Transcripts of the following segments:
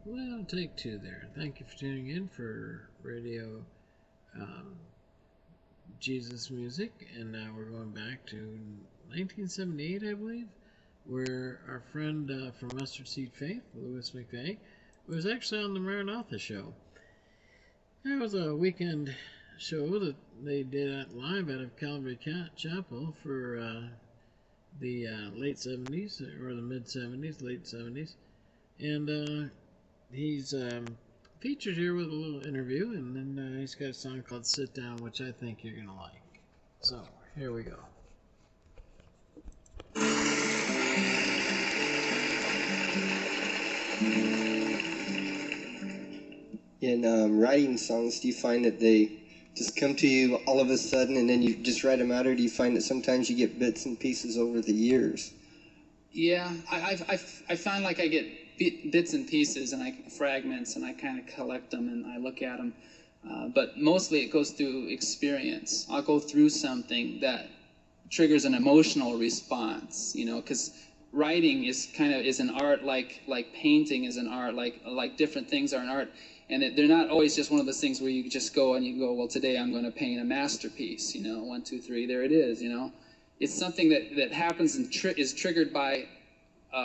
Well, take two there. Thank you for tuning in for Radio um, Jesus Music. And now we're going back to 1978, I believe, where our friend from Mustard Seed Faith, Louis McVay, was actually on the Maranatha show. It was a weekend show that they did live out of Calvary Chapel for the late 70s, or the mid 70s, late 70s. And he's featured here with a little interview, and then he's got a song called Sit Down, which I think you're going to like. So, here we go. In writing songs, do you find that they just come to you all of a sudden and then you just write them out, or do you find that sometimes you get bits and pieces over the years? Yeah, I find like I get bits and pieces and fragments, and I kind of collect them and I look at them. But mostly it goes through experience. I'll go through something that triggers an emotional response, you know, because writing is an art, like painting is an art, like different things are an art. And they're not always just one of those things where you just go and you go, well, today I'm going to paint a masterpiece, you know, 1, 2, 3, there it is, you know. It's something that happens and is triggered by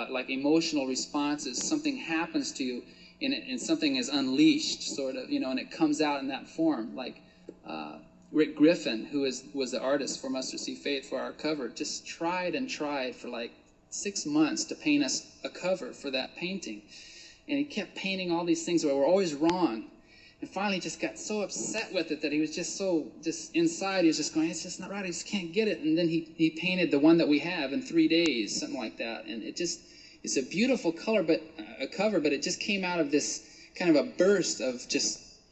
like emotional responses. Something happens to you and something is unleashed, sort of, you know, and it comes out in that form. Like Rick Griffin, who was the artist for Mustard Seed Faith for our cover, just tried and tried for like 6 months to paint us a cover for that painting. And he kept painting all these things that were always wrong. And finally just got so upset with it that he was just inside, he was just going, it's just not right, I just can't get it. And then he painted the one that we have in 3 days, something like that. And it's a beautiful color, but a cover, but it just came out of this kind of a burst of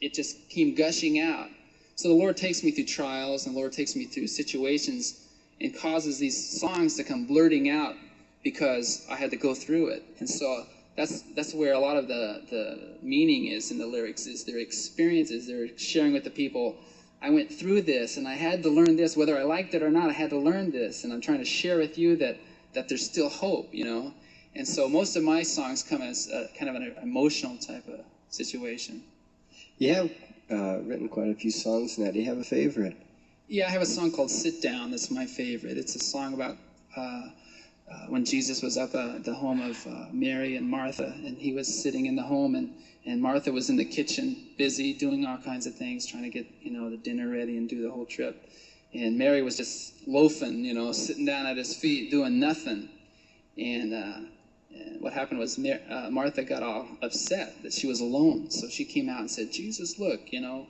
it just came gushing out. So the Lord takes me through trials, and the Lord takes me through situations and causes these songs to come blurting out because I had to go through it. And so that's where a lot of the meaning is in the lyrics, is their experiences. They're sharing with the people, I went through this and I had to learn this, whether I liked it or not, I had to learn this, and I'm trying to share with you that there's still hope, you know. And so most of my songs come as kind of an emotional type of situation. Yeah, written quite a few songs now. Do you have a favorite? Yeah, I have a song called Sit Down that's my favorite. It's a song about when Jesus was up at the home of Mary and Martha, and he was sitting in the home, and Martha was in the kitchen busy doing all kinds of things, trying to get, you know, the dinner ready and do the whole trip. And Mary was just loafing, you know, sitting down at his feet doing nothing. And what happened was Martha got all upset that she was alone. So she came out and said, Jesus, look, you know,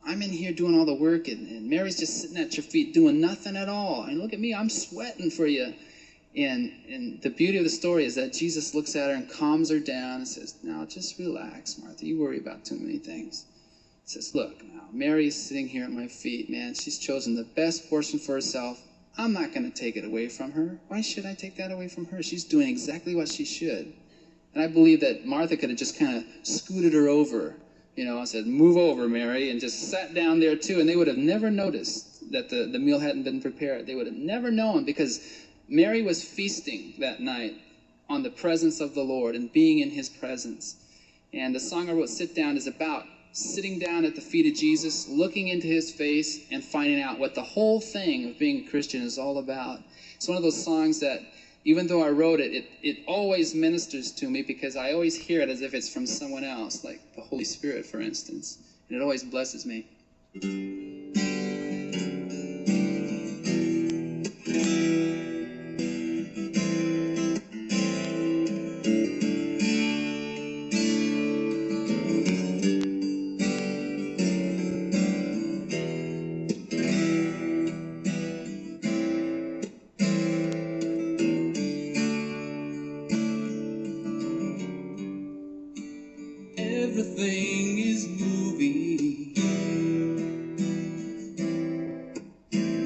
I'm in here doing all the work, and Mary's just sitting at your feet doing nothing at all. And look at me, I'm sweating for you. And the beauty of the story is that Jesus looks at her and calms her down and says, now just relax, Martha. You worry about too many things. He says, look, now, Mary's sitting here at my feet, man. She's chosen the best portion for herself. I'm not going to take it away from her. Why should I take that away from her? She's doing exactly what she should. And I believe that Martha could have just kind of scooted her over, you know, and said, move over, Mary, and just sat down there too. And they would have never noticed that the meal hadn't been prepared. They would have never known, because Mary was feasting that night on the presence of the Lord and being in his presence. And the song I wrote, Sit Down, is about sitting down at the feet of Jesus, looking into his face, and finding out what the whole thing of being a Christian is all about. It's one of those songs that, even though I wrote it, it always ministers to me, because I always hear it as if it's from someone else, like the Holy Spirit, for instance. And it always blesses me. Everything is moving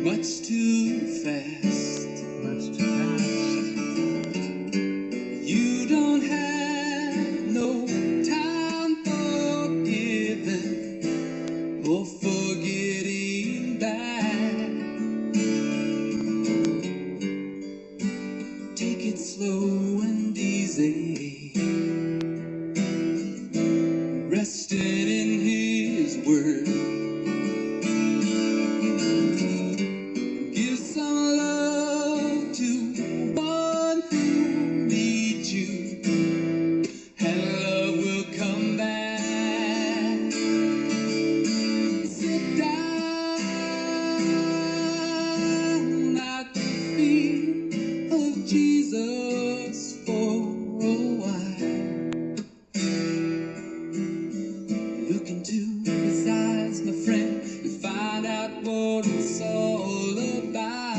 much too fast. Much too fast. You don't have no time for giving or forgetting back. Take it slow and easy. word. Give some love to one who needs you, and love will come back. Sit down at the feet of Jesus for a while. Look into his eyes, my friend, and find out what it's all about.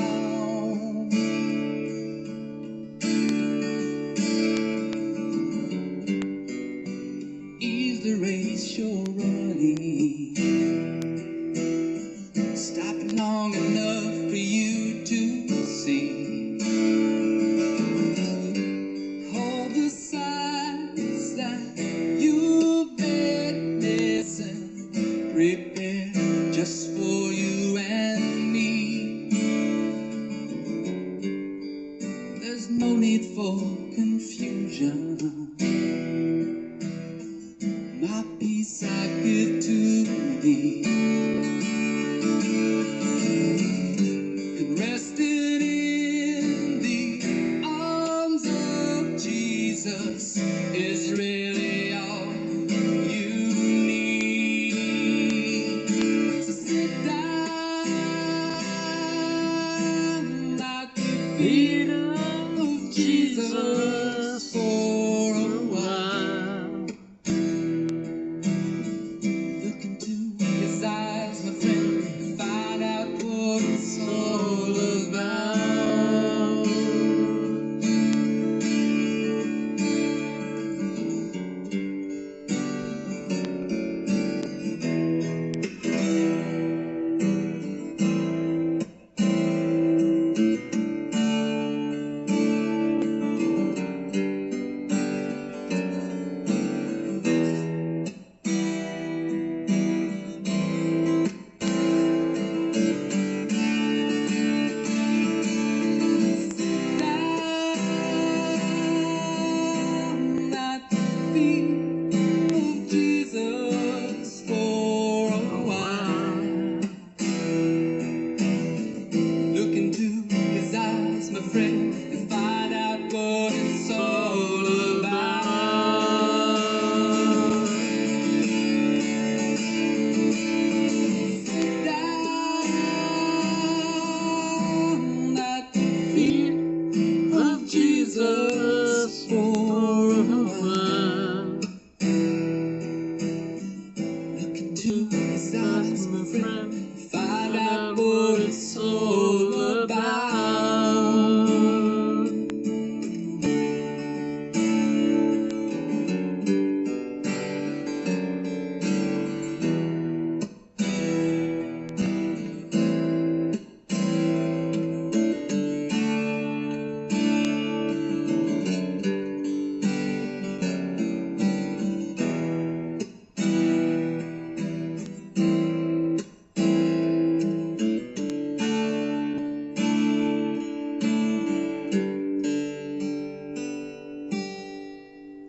Is the race you're running stop long enough for you to see all the signs that you've been missing, prepared just for you and me? There's no need for confusion. My peace I give to thee, and resting in the arms of Jesus is really all you need. So sit down at the feet of Jesus for a while. Look into his eyes, my friend, and find out what it's all about. Down at the feet of Jesus for a while. Look into his eyes, my friend, and find out what it's all about. Down at the feet of Jesus for a while. Look into his eyes, my friend, find out what it's all about.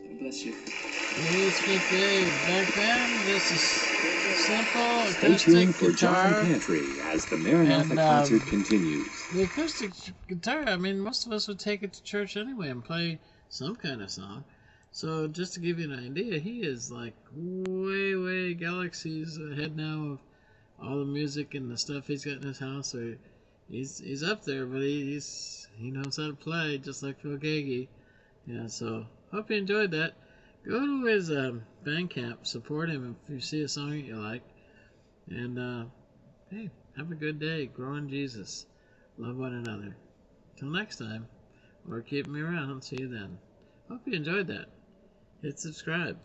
God bless you. Hey, Speak Dave. Back then, this is simple Stay tuned acoustic for John guitar. Pantry as the Maranatha And, concert continues. The acoustic guitar, I mean, most of us would take it to church anyway and play some kind of song. So just to give you an idea, he is like way galaxies ahead now of all the music and the stuff he's got in his house. So he's up there, but he knows how to play just like Phil Gagey. Yeah, so hope you enjoyed that. Go to his Bandcamp, support him if you see a song that you like, and hey, have a good day. Grow in Jesus. Love one another. Till next time, or keep me around. See you then. Hope you enjoyed that. Hit subscribe.